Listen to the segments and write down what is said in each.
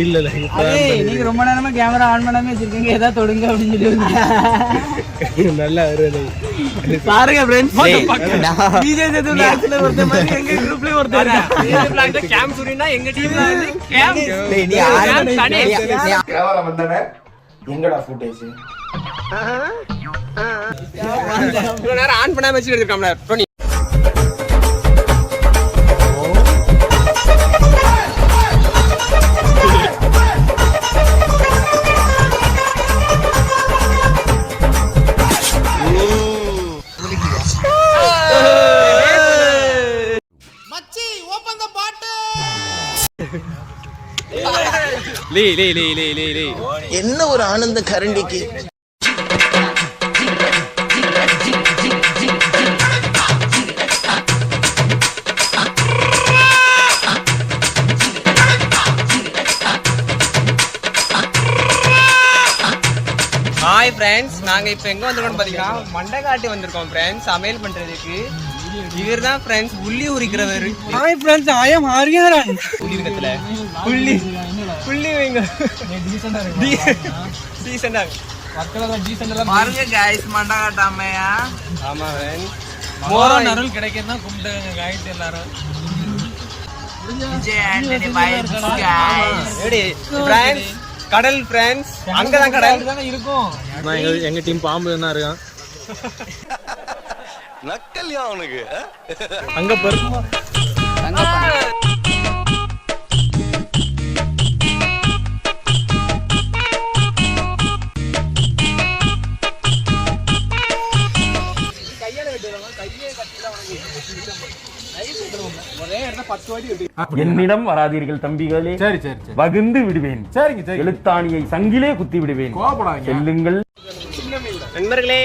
இல்ல நீங்க ரொம்ப நேரமா கேமரா ஆன் பண்ணாம வச்சிருக்கீங்க, ஏதாவது தொடுங்க அப்படின்னு சொல்லி நல்லா வருது பாருங்க फ्रेंड्स. விஜய் சேதுபதி ஆக்சுவலா ஒருத்த மாதிரி எங்க குரூப்லயே ஒருத்த இருக்கான். இந்த பிளான்ல கேம் சுரினா எங்க டீம்ல வந்து கேம் நீ கேமரா வந்தனே எங்கடா ஃபுட்டேஜ் இவ்வளவு நேரம் ஆன் பண்ணாம வச்சிட்டு இருக்கோம்ல டோனி. என்ன ஒரு ஆனந்த கரண்டிக்கு. ஹாய் ஃப்ரெண்ட்ஸ், நாங்க இப்போ எங்க வந்திருக்கோம் பாத்தீங்கன்னா மண்டைக்காட்டி வந்திருக்கோம் ஃப்ரெண்ட்ஸ், சமையல் பண்றதுக்கு. இவர் தான் ஃப்ரெண்ட்ஸ் புள்ளி உரிக்கிறவர். ஹாய் ஃப்ரெண்ட்ஸ், ஐ அம் ஹரிஹரன். புள்ளி இருக்கத்துல புள்ளி புள்ளி வைங்க டீசன்ட்டா இருக்கு. டீசன்ட்டா மக்களோட டீசன்ட்டா பாருங்க गाइस, மண்டைக்காட்டாமையா. ஆமா ஃப்ரெண்ட்ஸ், மோரோ நருள் கிடைக்கும்னா கும்பிடுங்க गाइस எல்லாரும். Vijay Antony by guys. Ready friends, கடல் ஃப்ரெண்ட்ஸ், அங்கதான் கடல் தான இருக்கும். எங்க டீம் பாம்பு தான் இருக்கான். நக்கல்யா அவனுக்கு அங்க பெருமா அங்க என்னிடம் வராதீர்கள் தம்பிகளே. சரி சரி, வகுந்து விடுவேன். சரிங்க சரி, எழுத்தாணியை சங்கிலே குத்தி விடுவேன். செல்லுங்கள் நண்பர்களே.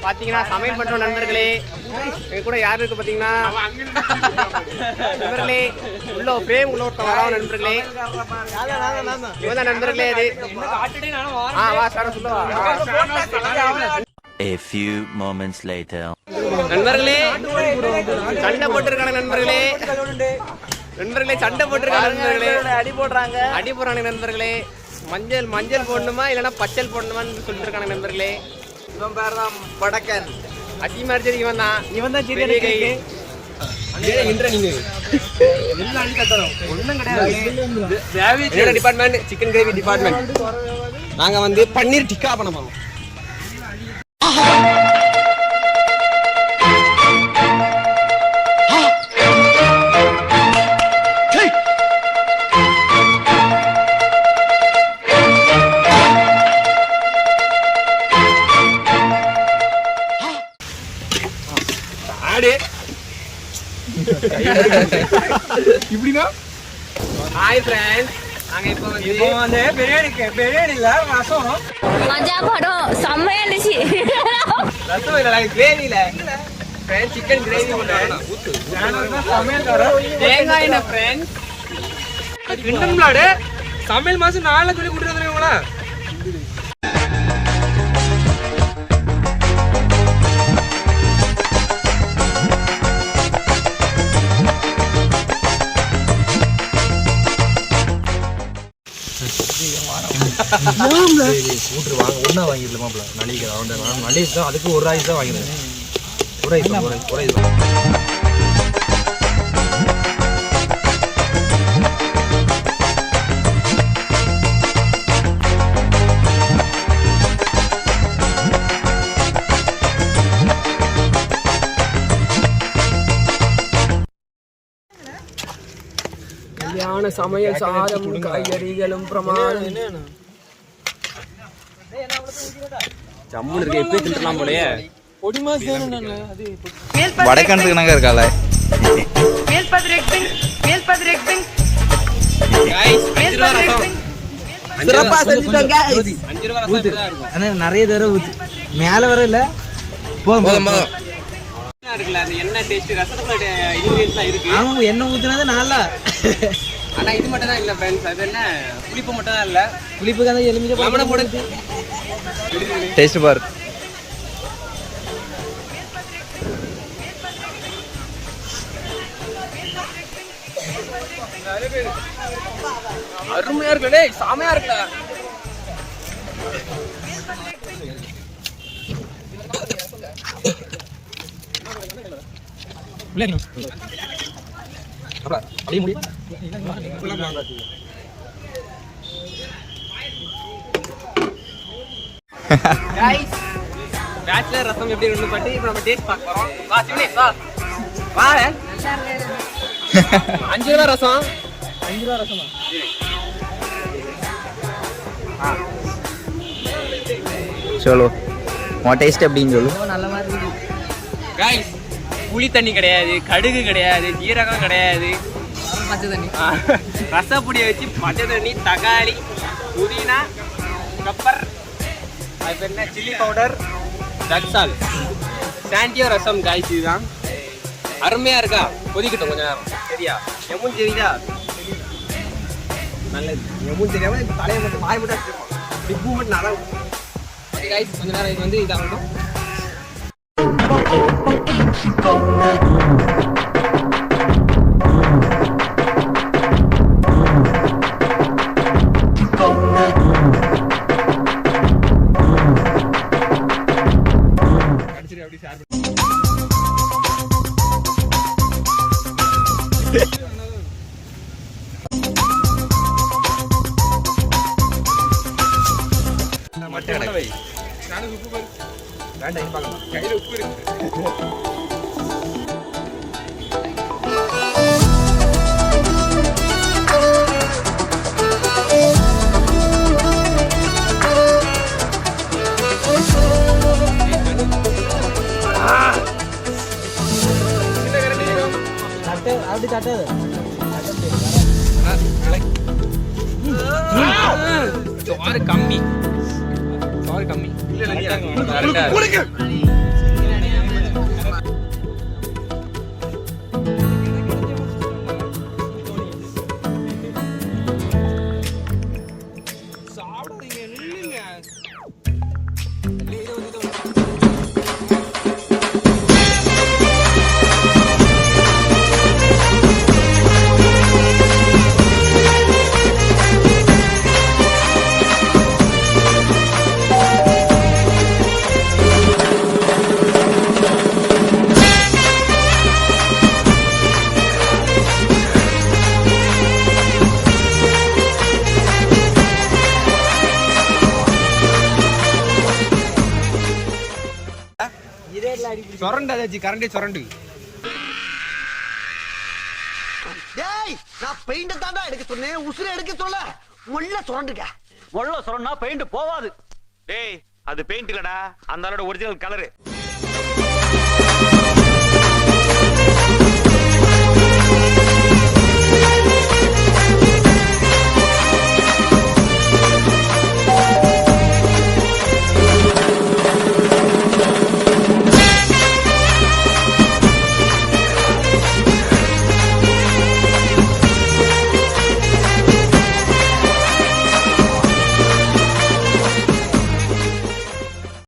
பாத்தீங்கன்னா சமையல் பண்றோம் நண்பர்களே. எங்க கூட யாரு இருக்கு பாத்தீங்கன்னா நண்பர்களே, உள்ள பிரேம் உள்ள ஒருத்தன் வரோம் நண்பர்களே. இவன் நண்பர்களே அது வா சார் சொல்லுவா. A few moments later. நண்பர்களே சண்டை போட்டுருக்காங்க நண்பர்களே. நண்பர்களே சண்டை போட்டுருக்காங்க நண்பர்களே. அடி போடுறாங்க நண்பர்களே. மஞ்சள் மஞ்சள் போடணுமா இல்லைன்னா பச்சல் போடணுமான்னு சொல்லிட்டு இருக்காங்க நண்பர்களே. இவன் பேர் தான் படக்கன். அடி மாதிரி இவன் தான் சிறிய கை. Department chicken gravy department. நாங்க வந்து பன்னீர் டிக்கா பண்ண போறோம். இப்படினா ஹாய் ஃப்ரெண்ட்ஸ், நாங்க இப்போ வந்து பிரியாணி இல்ல ரசம். மஜா படம் செம்மையா இருந்துச்சு. ரசம் இல்ல, கிரேவி இல்ல ஃப்ரெண்ட்ஸ், சிக்கன் கிரேவி போடுறோம். சமையல் தரோம் தேங்காய் என்ன ஃப்ரெண்ட்ஸ். கிண்டன்லாடு சமையல் மாசம் 4 சொல்லி கூட்டிட்டு வந்துருவீங்களா? கூட்டு வாங்க ஒன்னா வாங்கிடலாமா நினைக்கிறேன். நலிஸ் தான், அதுக்கு ஒரு ஐஸ் தான் வாங்கிடுறேன். ஒரு ஐஸ் கல்யாண சமையல் சாதம் காய்கறிகளும் பிரமாதம். ஜம்முன்னு இருக்கு, எப்போ தின்னுலாம் போலயே. வடக்கன்றுக்கு நாங்க இருக்கால நிறைய தடவை ஊத்து மேல வர இல்ல போதும் இருக்குல்ல. அந்த எண்ணெய் டேஸ்ட் ரசத்துல இன்கிரியன்ஸ்லாம் இருக்கு. ஆமா, எண்ணெய் ஊத்துனது நல்லா. ஆனா இது மட்டும் தான் இல்ல ஃப்ரெண்ட்ஸ். அது என்ன புளிப்பு மட்டும் தான் இல்ல, புளிப்புக்கு அந்த எலுமிச்சை பழம் போடு. டேஸ்ட் பாரு. அருமையா இருக்குடே, செமையா இருக்குடா. அப்படியே முடி. Guys, பேச்சுலர் ரசம் எப்படி இருந்து பட்டு இப்போ நம்ம டேஸ்ட் பார்க்க போறோம். வா சிவனே வா. வா. 5 ரூபா ரசம். 5 ரூபா ரசமா? சொல்லு உன் டேஸ்ட் எப்படின்னு சொல்லு. நல்ல மாதிரி இருக்கு. Guys, புளி தண்ணி கிடையாது, கடுகு கிடையாது, ஜீரகம் கிடையாது, பச்சை தண்ணி. ரசப்பொடியை வச்சு பச்சை தண்ணி, தக்காளி, புதினா, பெப்பர், அது பேர் என்ன, சில்லி பவுடர், தக்சால், சாண்டியோ ரசம். காய்ச்சி இதுதான் அருமையா இருக்கா. கொதிக்கட்டும் கொஞ்ச நேரம். சரியா? எமுன் தெரியுதா? நல்லது. எமுன் தெரியாம இந்த தலையை மட்டும் வாய் மட்டும் வச்சிருப்போம். டிப்பு மட்டும் நல்லா. ஓகே காய்ஸ், கொஞ்ச நேரம் இது வந்து இதாகட்டும். கையில உப்பு இருக்கு. அப்படி தட்டாது. சோறு கம்மி. சோறு கம்மி. சொரண்டாச்சு கரண்டே சொரண்டு. டேய், நான் பெயிண்ட் தாண்டா எடுக்க சொன்னேன், உசுரை எடுக்க சொல்ல. முள்ள சொரண்டுங்க. முள்ள சொரண்டா பெயிண்ட் போவாது. டேய் அது பெயிண்ட் இல்லடா, அந்த ஆளோட ஒரிஜினல் கலரு.